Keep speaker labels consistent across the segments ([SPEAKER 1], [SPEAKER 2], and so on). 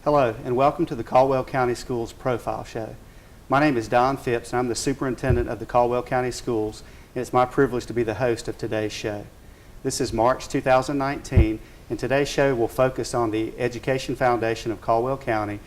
[SPEAKER 1] Hello, and welcome to the Caldwell County Schools Profile Show. My name is Don Phipps, and I'm the superintendent of the Caldwell County Schools, and it's my privilege to be the host of today's show. This is March 2019, and today's show will focus on the Education Foundation of Caldwell County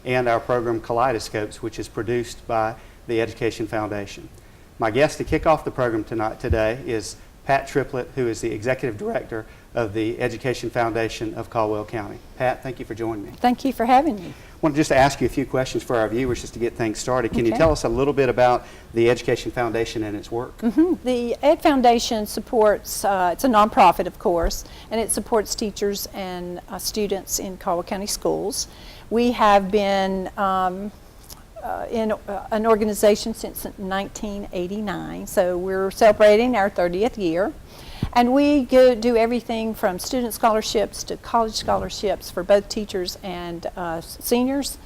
[SPEAKER 1] and our program Kaleidoscopes, which is produced by the Education Foundation. My guest to kick off the program today is Pat Triplett, who is the Executive Director of the Education Foundation of Caldwell County. Pat, thank you for joining me.
[SPEAKER 2] Thank you for having me.
[SPEAKER 1] I want to just ask you a few questions for our viewers just to get things started. Can you tell us a little bit about the Education Foundation and its work?
[SPEAKER 2] The Ed Foundation supports, it's a nonprofit of course, and it supports teachers and students in Caldwell County schools. We have been in an organization since 1989, so we're celebrating our 30th year. And we do everything from student scholarships to college scholarships for both teachers and seniors.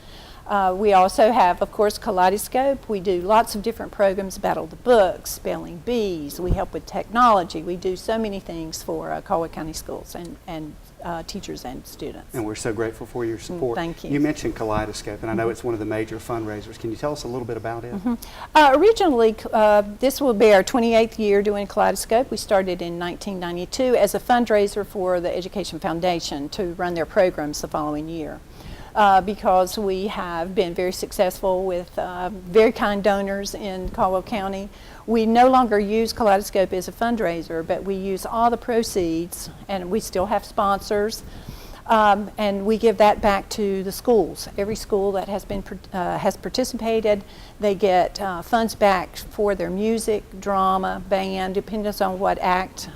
[SPEAKER 2] We also have, of course, Kaleidoscope. We do lots of different programs, Battle the Books, Spelling Bees. We help with technology. We do so many things for Caldwell County schools and teachers and students.
[SPEAKER 1] And we're so grateful for your support.
[SPEAKER 2] Thank you.
[SPEAKER 1] You mentioned Kaleidoscope, and I know it's one of the major fundraisers. Can you tell us a little bit about it?
[SPEAKER 2] Originally, this will be our 28th year doing Kaleidoscope. We started in 1992 as a fundraiser for the Education Foundation to run their programs the following year. Because we have been very successful with very kind donors in Caldwell County. We no longer use Kaleidoscope as a fundraiser, but we use all the proceeds, and we still have sponsors, and we give that back to the schools. Every school that has been has participated, they get funds back for their music, drama, band, depending on what act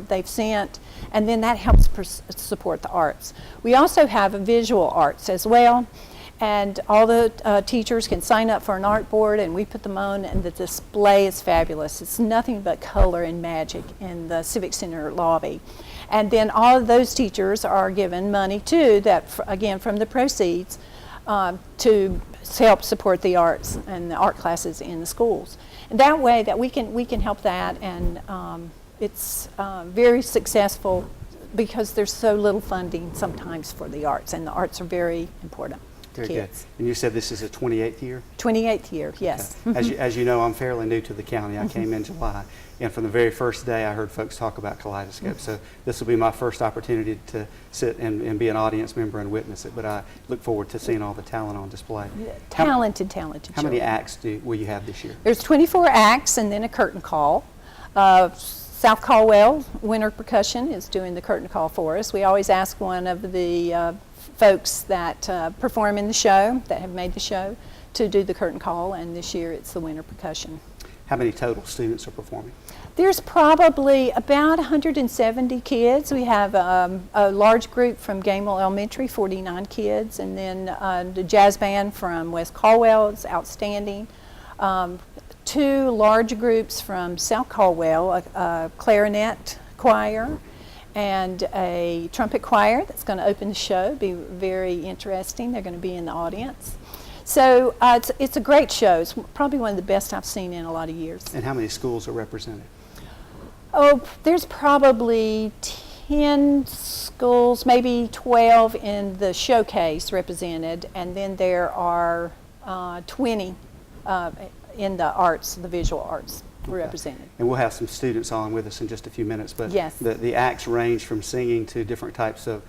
[SPEAKER 2] they've sent, and then that helps support the arts. We also have visual arts as well, and all the teachers can sign up for an art board, and we put them on, and the display is fabulous. It's nothing but color and magic in the Civic Center lobby. And then all of those teachers are given money too, that again from the proceeds, to help support the arts and the art classes in the schools. And that way that we can help that, and it's very successful because there's so little funding sometimes for the arts, and the arts are very important.
[SPEAKER 1] Very good. And you said this is a 28th year?
[SPEAKER 2] 28th year, yes.
[SPEAKER 1] Okay. As you know, I'm fairly new to the county. I came in July, and from the very first day I heard folks talk about Kaleidoscope. So this will be my first opportunity to sit and be an audience member and witness it, but I look forward to seeing all the talent on display.
[SPEAKER 2] Talented
[SPEAKER 1] How many acts will you have this year?
[SPEAKER 2] There's 24 acts and then a curtain call. South Caldwell Winter Percussion is doing the curtain call for us. We always ask one of the folks that perform in the show, that have made the show, to do the curtain call, and this year it's the Winter Percussion.
[SPEAKER 1] How many total students are performing?
[SPEAKER 2] There's probably about 170 kids. We have a large group from Gamewell Elementary, 49 kids, and then the jazz band from West Caldwell is outstanding. Two large groups from South Caldwell, a clarinet choir and a trumpet choir that's going to open the show. Be very interesting. They're going to be in the audience. So it's a great show. It's probably one of the best I've seen in a lot of years.
[SPEAKER 1] And how many schools are represented?
[SPEAKER 2] Oh, there's probably 10 schools, maybe 12 in the showcase represented, and then there are 20 in the arts, the visual arts. Represented.
[SPEAKER 1] And we'll have some students on with us in just a few minutes, but
[SPEAKER 2] yes.
[SPEAKER 1] the acts range from singing to different types of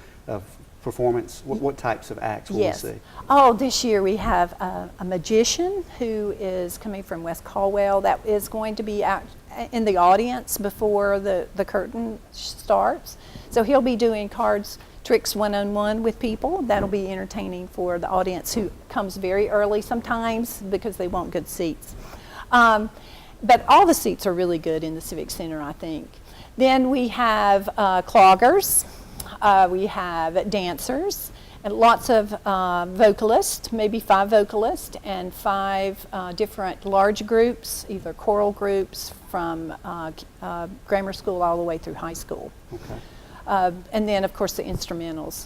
[SPEAKER 1] performance. What types of acts will we see?
[SPEAKER 2] Oh, this year we have a magician who is coming from West Caldwell that is going to be out in the audience before the curtain starts. So he'll be doing cards, tricks one-on-one with people. That'll be entertaining for the audience who comes very early sometimes because they want good seats. But all the seats are really good in the Civic Center, I think. Then we have cloggers, we have dancers, and lots of vocalists, maybe 5 vocalists, and 5 different large groups, either choral groups from grammar school all the way through high school.
[SPEAKER 1] Okay.
[SPEAKER 2] And then, of course, the instrumentals,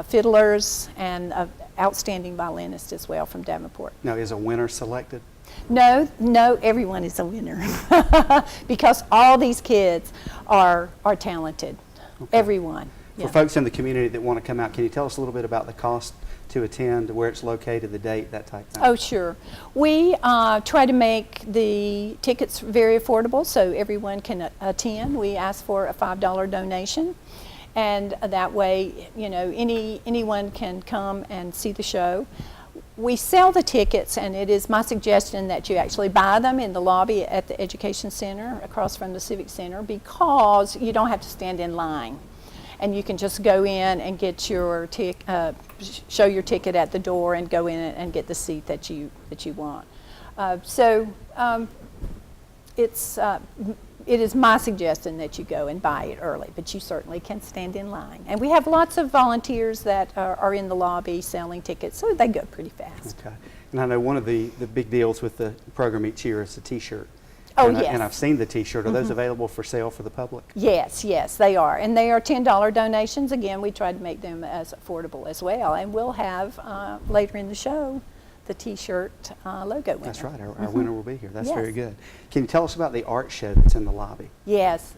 [SPEAKER 2] fiddlers, and an outstanding violinist as well from Davenport.
[SPEAKER 1] Now, is a winner selected?
[SPEAKER 2] No, everyone is a winner because all these kids are talented, everyone. Yeah.
[SPEAKER 1] folks in the community that want to come out, can you tell us a little bit about the cost to attend, where it's located, the date, that type of thing?
[SPEAKER 2] Oh, sure. We try to make the tickets very affordable so everyone can attend. We ask for a $5 donation, and that way, you know, anyone can come and see the show. We sell the tickets, and it is my suggestion that you actually buy them in the lobby at the Education Center across from the Civic Center, because you don't have to stand in line. And you can just go in and get your show your ticket at the door and go in and get the seat that you want. It is my suggestion that you go and buy it early, but you certainly can stand in line. And we have lots of volunteers that are in the lobby selling tickets, so they go pretty fast.
[SPEAKER 1] Okay. And I know one of the big deals with the program each year is the T-shirt.
[SPEAKER 2] Oh,
[SPEAKER 1] and
[SPEAKER 2] yes.
[SPEAKER 1] And I've seen the T-shirt. Are those available for sale for the public?
[SPEAKER 2] Yes, they are. And they are $10 donations. Again, we try to make them as affordable as well. And we'll have, later in the show, the T-shirt logo winner.
[SPEAKER 1] That's right. Our winner will be here. That's
[SPEAKER 2] Yes.
[SPEAKER 1] very good. Can you tell us about the art show that's in the lobby?
[SPEAKER 2] Yes.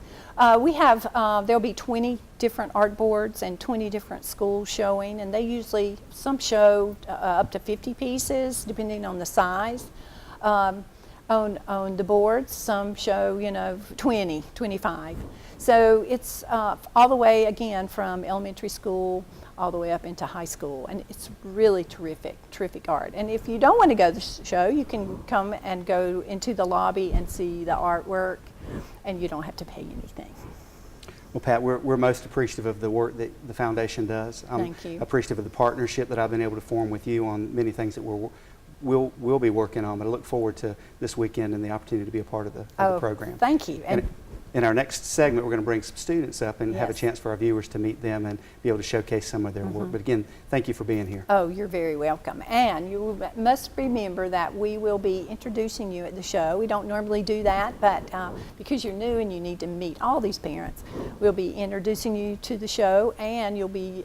[SPEAKER 2] We have, there'll be 20 different art boards and 20 different schools showing, and they usually, some show up to 50 pieces, depending on the size. On the boards, some show, you know, 20, 25. So it's all the way, again, from elementary school all the way up into high school, and it's really terrific art. And if you don't want to go to the show, you can come and go into the lobby and see the artwork, and you don't have to pay anything.
[SPEAKER 1] Well, Pat, we're most appreciative of the work that the foundation does.
[SPEAKER 2] Thank you.
[SPEAKER 1] Appreciative of the partnership that I've been able to form with you on many things that we'll be working on, but I look forward to this weekend and the opportunity to be a part of the program.
[SPEAKER 2] Thank you.
[SPEAKER 1] And in our next segment, we're going to bring some students up and have a
[SPEAKER 2] Yes.
[SPEAKER 1] chance for our viewers to meet them and be able to showcase some of their work. But again, thank you for being here.
[SPEAKER 2] Oh, you're very welcome. And you must remember that we will be introducing you at the show. We don't normally do that, but because you're new and you need to meet all these parents, we'll be introducing you to the show, and you'll be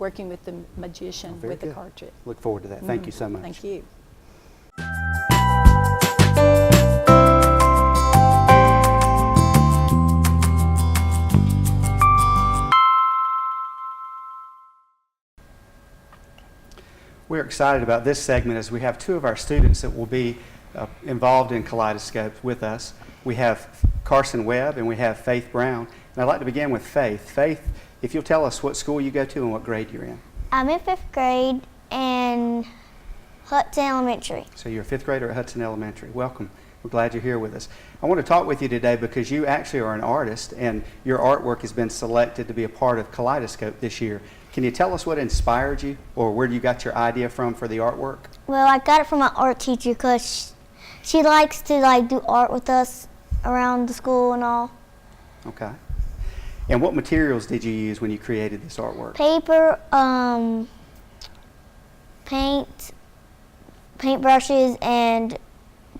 [SPEAKER 2] working with the magician
[SPEAKER 1] Very
[SPEAKER 2] with the
[SPEAKER 1] good.
[SPEAKER 2] card trick.
[SPEAKER 1] Look forward to that. Thank you so much.
[SPEAKER 2] Thank you.
[SPEAKER 1] We're excited about this segment as we have two of our students that will be involved in Kaleidoscope with us. We have Carson Webb and we have Faith Brown. And I'd like to begin with Faith. Faith, if you'll tell us what school you go to and what grade you're in.
[SPEAKER 3] I'm in 5th grade in Hudson Elementary.
[SPEAKER 1] So you're a 5th grader at Hudson Elementary. Welcome. We're glad you're here with us. I want to talk with you today because you actually are an artist and your artwork has been selected to be a part of Kaleidoscope this year. Can you tell us what inspired you or where you got your idea from for the artwork?
[SPEAKER 3] Well, I got it from my art teacher because she likes to do art with us around the school and all.
[SPEAKER 1] Okay. And what materials did you use when you created this artwork?
[SPEAKER 3] Paper, paint brushes, and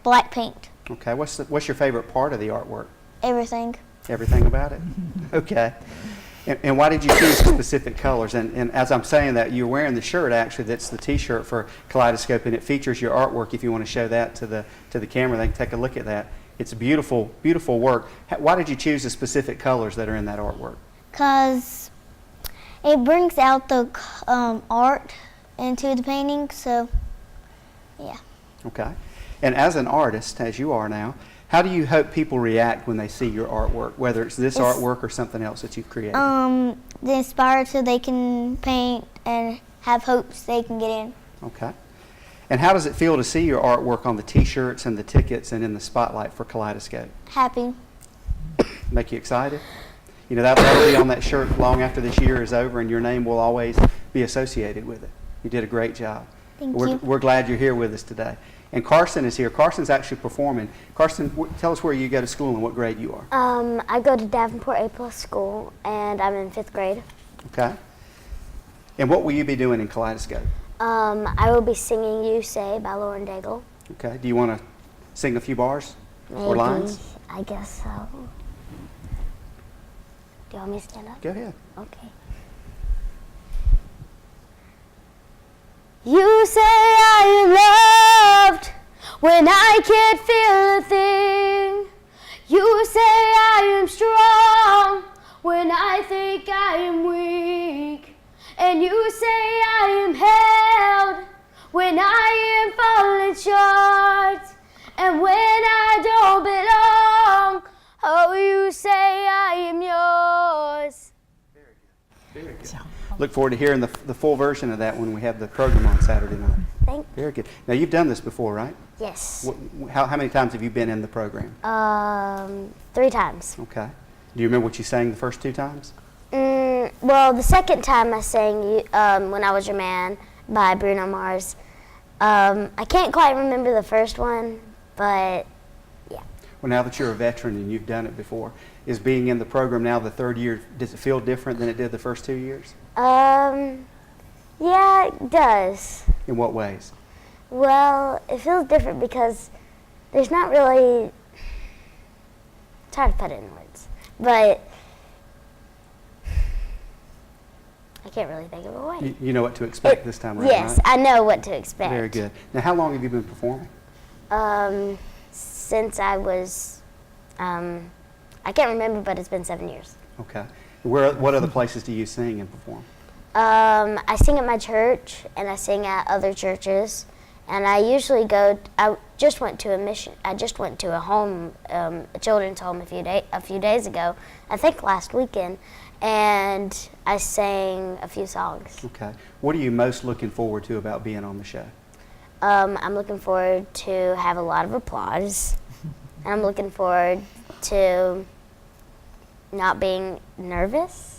[SPEAKER 3] black paint.
[SPEAKER 1] Okay. What's your favorite part of the artwork?
[SPEAKER 3] Everything.
[SPEAKER 1] Everything about it? Okay. And why did you choose specific colors? And as I'm saying that, you're wearing the shirt actually that's the T-shirt for Kaleidoscope, and it features your artwork. If you want to show that to the camera, they can take a look at that. It's beautiful, beautiful work. Why did you choose the specific colors that are in that artwork?
[SPEAKER 3] Because it brings out the art into the painting, so yeah.
[SPEAKER 1] Okay. And as an artist, as you are now, how do you hope people react when they see your artwork, whether it's this artwork or something else that you've created?
[SPEAKER 3] They inspire so they can paint and have hopes they can get in.
[SPEAKER 1] Okay. And how does it feel to see your artwork on the T-shirts and the tickets and in the spotlight for Kaleidoscope?
[SPEAKER 3] Happy.
[SPEAKER 1] Make you excited? You know, that'll be on that shirt long after this year is over, and your name will always be associated with it. You did a great job.
[SPEAKER 3] Thank you.
[SPEAKER 1] We're glad you're here with us today. And Carson is here. Carson's actually performing. Carson, tell us where you go to school and what grade you are.
[SPEAKER 4] I go to Davenport A+ school, and I'm in 5th grade.
[SPEAKER 1] Okay. And what will you be doing in Kaleidoscope?
[SPEAKER 4] I will be singing You Say by Lauren Daigle.
[SPEAKER 1] Okay. Do you want to sing a few bars or
[SPEAKER 4] Maybe.
[SPEAKER 1] lines?
[SPEAKER 4] I guess so. Do you want me to stand up?
[SPEAKER 1] Go ahead.
[SPEAKER 4] Okay. You say I am loved when I can't feel a thing. You say I am strong when I think I am weak. And you say I am held when I am falling short. And when I don't belong, oh, you say I am yours.
[SPEAKER 1] Very good. Look forward to hearing the full version of that when we have the program on Saturday night.
[SPEAKER 3] Thank
[SPEAKER 1] Very good. Now, you've done this before, right?
[SPEAKER 3] Yes.
[SPEAKER 1] How many times have you been in the program?
[SPEAKER 3] 3 times.
[SPEAKER 1] Okay. Do you remember what you sang the first 2 times?
[SPEAKER 3] Well, the second time I sang When I Was Your Man by Bruno Mars. I can't quite remember the first one, but yeah.
[SPEAKER 1] Well, now that you're a veteran and you've done it before, is being in the program now the 3rd year, does it feel different than it did the first 2 years?
[SPEAKER 3] Yeah, it does.
[SPEAKER 1] In what ways?
[SPEAKER 3] Well, it feels different because there's not really, it's hard to put it in words, but I can't really think of a way.
[SPEAKER 1] You know what to expect this time around,
[SPEAKER 3] Yes,
[SPEAKER 1] right?
[SPEAKER 3] I know what to expect.
[SPEAKER 1] Very good. Now, how long have you been performing?
[SPEAKER 3] Since I was, I can't remember, but it's been 7 years.
[SPEAKER 1] Okay. What other places do you sing and perform?
[SPEAKER 3] I sing at my church, and I sing at other churches, and I usually go. I just went to a home, a children's home a few days ago. I think last weekend, and I sang a few songs.
[SPEAKER 1] Okay. What are you most looking forward to about being on the show?
[SPEAKER 3] I'm looking forward to have a lot of applause, and I'm looking forward to not being nervous.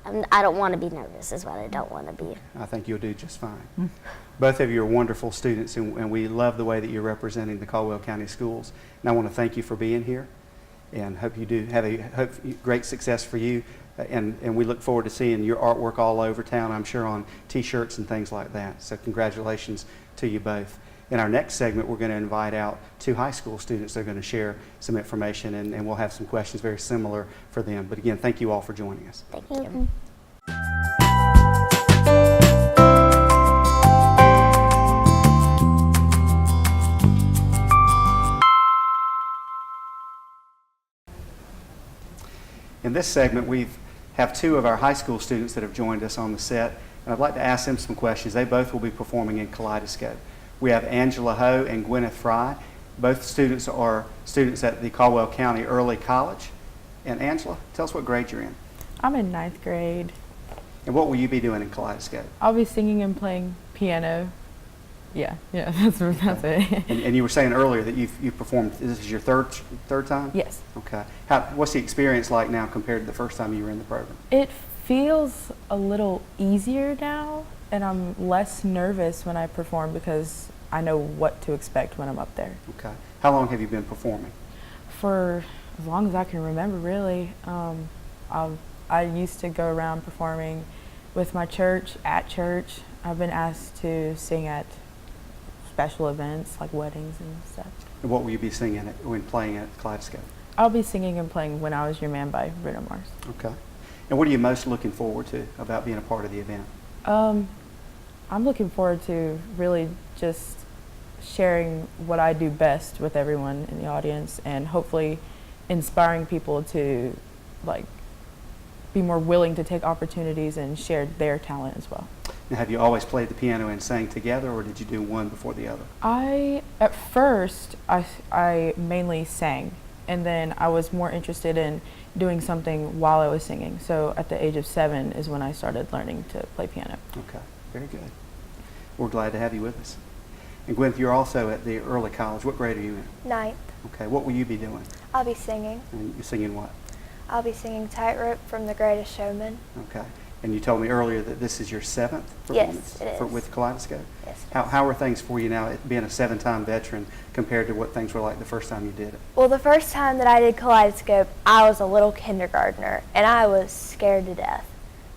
[SPEAKER 3] I don't want to be nervous is what I don't want to be.
[SPEAKER 1] I think you'll do just fine. Both of you are wonderful students, and we love the way that you're representing the Caldwell County Schools. And I want to thank you for being here, and hope you do have great success for you. And we look forward to seeing your artwork all over town, I'm sure, on T-shirts and things like that. So congratulations to you both. In our next segment, we're going to invite out 2 high school students. They're going to share some information, and we'll have some questions very similar for them. But again, thank you all for joining us.
[SPEAKER 3] Thank you.
[SPEAKER 1] In this segment, we have 2 of our high school students that have joined us on the set, and I'd like to ask them some questions. They both will be performing in Kaleidoscope. We have Angela Ho and Gwyneth Fry. Both students are students at the Caldwell County Early College. And Angela, tell us what grade you're in.
[SPEAKER 5] I'm in 9th grade.
[SPEAKER 1] And what will you be doing in Kaleidoscope?
[SPEAKER 5] I'll be singing and playing piano. Yeah, that's it.
[SPEAKER 1] And you were saying earlier that you've performed, this is your third time?
[SPEAKER 5] Yes.
[SPEAKER 1] Okay. What's the experience like now compared to the first time you were in the program?
[SPEAKER 5] It feels a little easier now, and I'm less nervous when I perform because I know what to expect when I'm up there.
[SPEAKER 1] Okay. How long have you been performing?
[SPEAKER 5] For as long as I can remember, really. I used to go around performing with my church, at church. I've been asked to sing at special events like weddings and stuff.
[SPEAKER 1] And what will you be singing when playing at Kaleidoscope?
[SPEAKER 5] I'll be singing and playing When I Was Your Man by Bruno Mars.
[SPEAKER 1] Okay. And what are you most looking forward to about being a part of the event?
[SPEAKER 5] I'm looking forward to really just sharing what I do best with everyone in the audience, and hopefully inspiring people to be more willing to take opportunities and share their talent as well.
[SPEAKER 1] Now, have you always played the piano and sang together, or did you do one before the other?
[SPEAKER 5] At first, I mainly sang, and then I was more interested in doing something while I was singing. So at the age of 7 is when I started learning to play piano.
[SPEAKER 1] Okay, very good. We're glad to have you with us. And Gwyneth, you're also at the early college. What grade are you in?
[SPEAKER 6] 9th.
[SPEAKER 1] Okay, what will you be doing?
[SPEAKER 6] I'll be singing.
[SPEAKER 1] And you're singing what?
[SPEAKER 6] I'll be singing Tightrope from The Greatest Showman.
[SPEAKER 1] Okay. And you told me earlier that this is your 7th performance
[SPEAKER 6] Yes, it is.
[SPEAKER 1] with Kaleidoscope?
[SPEAKER 6] Yes.
[SPEAKER 1] How are things for you now, being a 7-time veteran, compared to what things were like the first time you did it?
[SPEAKER 6] Well, the first time that I did Kaleidoscope, I was a little kindergartner, and I was scared to death.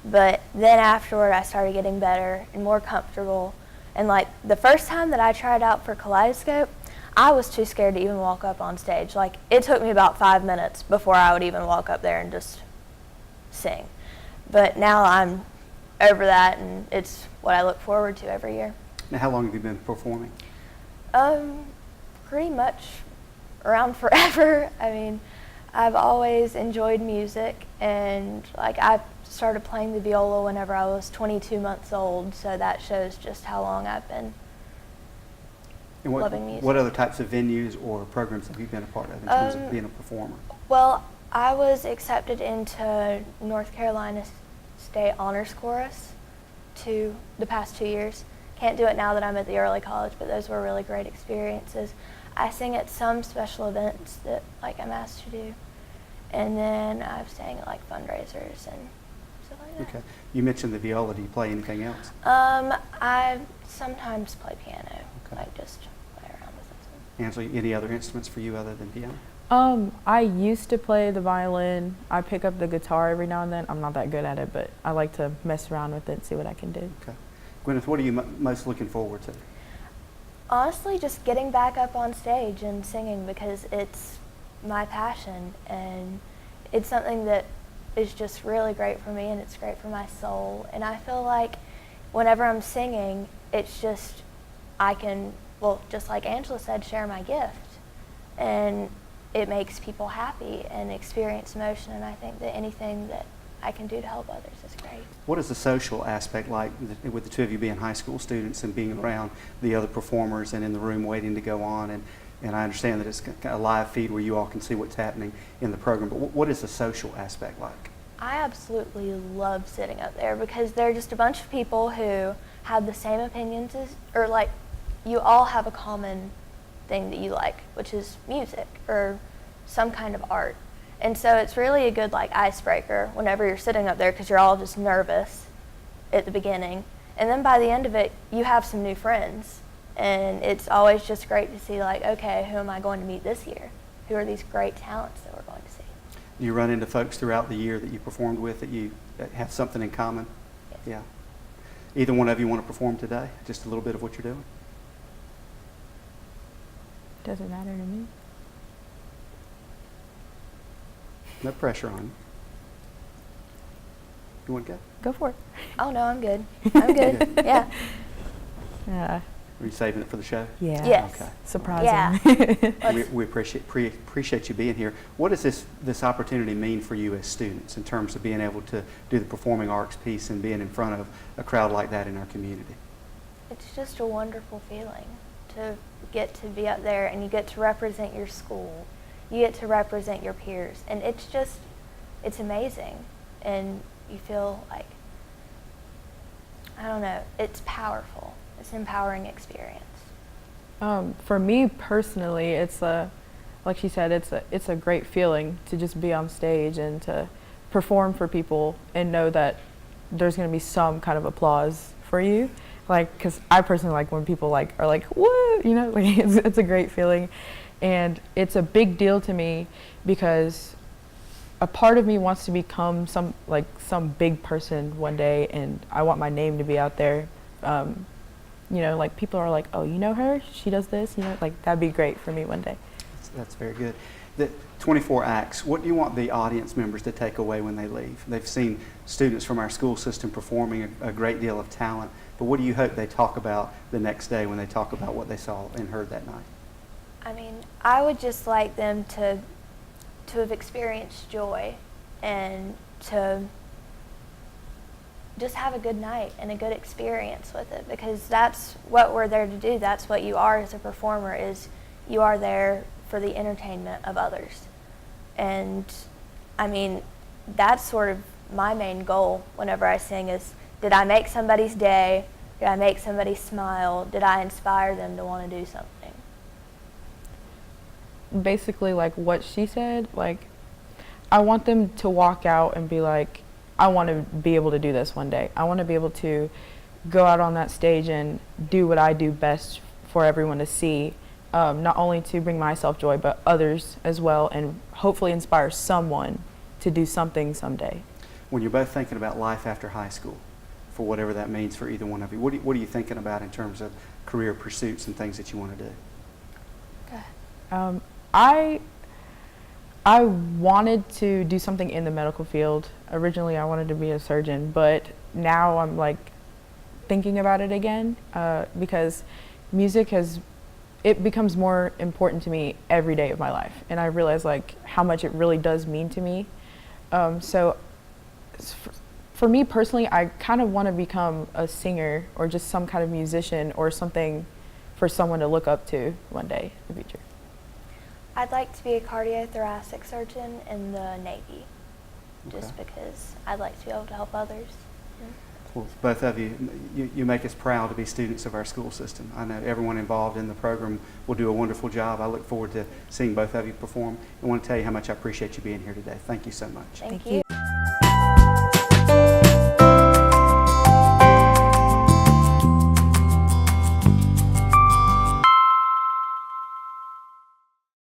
[SPEAKER 6] But then afterward, I started getting better and more comfortable. And the first time that I tried out for Kaleidoscope, I was too scared to even walk up on stage. It took me about 5 minutes before I would even walk up there and just sing. But now I'm over that, and it's what I look forward to every year.
[SPEAKER 1] Now, how long have you been performing?
[SPEAKER 6] Pretty much around forever. I mean, I've always enjoyed music, and I started playing the viola whenever I was 22 months old, so that shows just how long I've been
[SPEAKER 1] And
[SPEAKER 6] loving music.
[SPEAKER 1] what other types of venues or programs have you been a part of in terms of being a performer?
[SPEAKER 6] Well, I was accepted into North Carolina State Honors Chorus the past 2 years. Can't do it now that I'm at the early college, but those were really great experiences. I sing at some special events that I'm asked to do, and then I've sang at fundraisers and stuff like that.
[SPEAKER 1] Okay. You mentioned the viola. Do you play anything else?
[SPEAKER 6] I sometimes play piano,
[SPEAKER 1] Okay.
[SPEAKER 6] just play around with it.
[SPEAKER 1] Angela, any other instruments for you other than piano?
[SPEAKER 5] I used to play the violin. I pick up the guitar every now and then. I'm not that good at it, but I like to mess around with it and see what I can do.
[SPEAKER 1] Okay. Gwyneth, what are you most looking forward to?
[SPEAKER 6] Honestly, just getting back up on stage and singing, because it's my passion and it's something that is just really great for me, and it's great for my soul. And I feel like whenever I'm singing, it's just I can, just like Angela said, share my gift. And it makes people happy and experience emotion, and I think that anything that I can do to help others is great.
[SPEAKER 1] What is the social aspect like with the two of you being high school students and being around the other performers and in the room waiting to go on? And I understand that it's a live feed where you all can see what's happening in the program, but what is the social aspect like?
[SPEAKER 6] I absolutely love sitting up there, because they're just a bunch of people who have the same opinions or you all have a common thing that you like, which is music or some kind of art. And so it's really a good icebreaker whenever you're sitting up there, because you're all just nervous at the beginning. And then by the end of it, you have some new friends. And it's always just great to see okay, who am I going to meet this year? Who are these great talents that we're going to see?
[SPEAKER 1] Do you run into folks throughout the year that you performed with that have something in common?
[SPEAKER 6] Yes.
[SPEAKER 1] Yeah. Either one of you want to perform today? Just a little bit of what you're doing?
[SPEAKER 5] Doesn't matter to me.
[SPEAKER 1] No pressure on you. You want to go?
[SPEAKER 5] Go for it.
[SPEAKER 6] Oh no, I'm good. I'm good. Yeah.
[SPEAKER 5] Yeah.
[SPEAKER 1] Are you saving it for the show?
[SPEAKER 5] Yeah.
[SPEAKER 6] Yes.
[SPEAKER 1] Okay.
[SPEAKER 5] Surprising.
[SPEAKER 6] Yeah.
[SPEAKER 1] We appreciate you being here. What does this opportunity mean for you as students in terms of being able to do the performing arts piece and being in front of a crowd like that in our community?
[SPEAKER 6] It's just a wonderful feeling to get to be up there, and you get to represent your school. You get to represent your peers, and it's amazing. And you feel I don't know, it's powerful. It's an empowering experience.
[SPEAKER 5] For me personally, it's like she said, it's a great feeling to just be on stage and to perform for people and know that there's going to be some kind of applause for you. Because I personally like when people are whoa, it's a great feeling. And it's a big deal to me because a part of me wants to become some big person one day, and I want my name to be out there. People are like, oh, you know her? She does this, that'd be great for me one day.
[SPEAKER 1] That's very good. The 24 acts, what do you want the audience members to take away when they leave? They've seen students from our school system performing a great deal of talent, but what do you hope they talk about the next day when they talk about what they saw and heard that night?
[SPEAKER 6] I would just like them to have experienced joy and to just have a good night and a good experience with it, because that's what we're there to do. That's what you are as a performer, is you are there for the entertainment of others. And that's sort of my main goal whenever I sing is, did I make somebody's day? Did I make somebody smile? Did I inspire them to want to do something?
[SPEAKER 5] Basically, what she said, I want them to walk out and be like, I want to be able to do this one day. I want to be able to go out on that stage and do what I do best for everyone to see, not only to bring myself joy, but others as well, and hopefully inspire someone to do something someday.
[SPEAKER 1] When you're both thinking about life after high school, for whatever that means for either one of you, what are you thinking about in terms of career pursuits and things that you want to do?
[SPEAKER 5] I wanted to do something in the medical field. Originally, I wanted to be a surgeon, but now I'm thinking about it again because music it becomes more important to me every day of my life, and I realize how much it really does mean to me. So for me personally, I kind of want to become a singer or just some kind of musician or something for someone to look up to one day in the future.
[SPEAKER 6] I'd like to be a cardiothoracic surgeon in the Navy, just
[SPEAKER 1] Okay.
[SPEAKER 6] because I'd like to be able to help others.
[SPEAKER 1] Well, both of you, you make us proud to be students of our school system. I know everyone involved in the program will do a wonderful job. I look forward to seeing both of you perform. I want to tell you how much I appreciate you being here today. Thank you so much.
[SPEAKER 6] Thank
[SPEAKER 5] you.
[SPEAKER 6] you.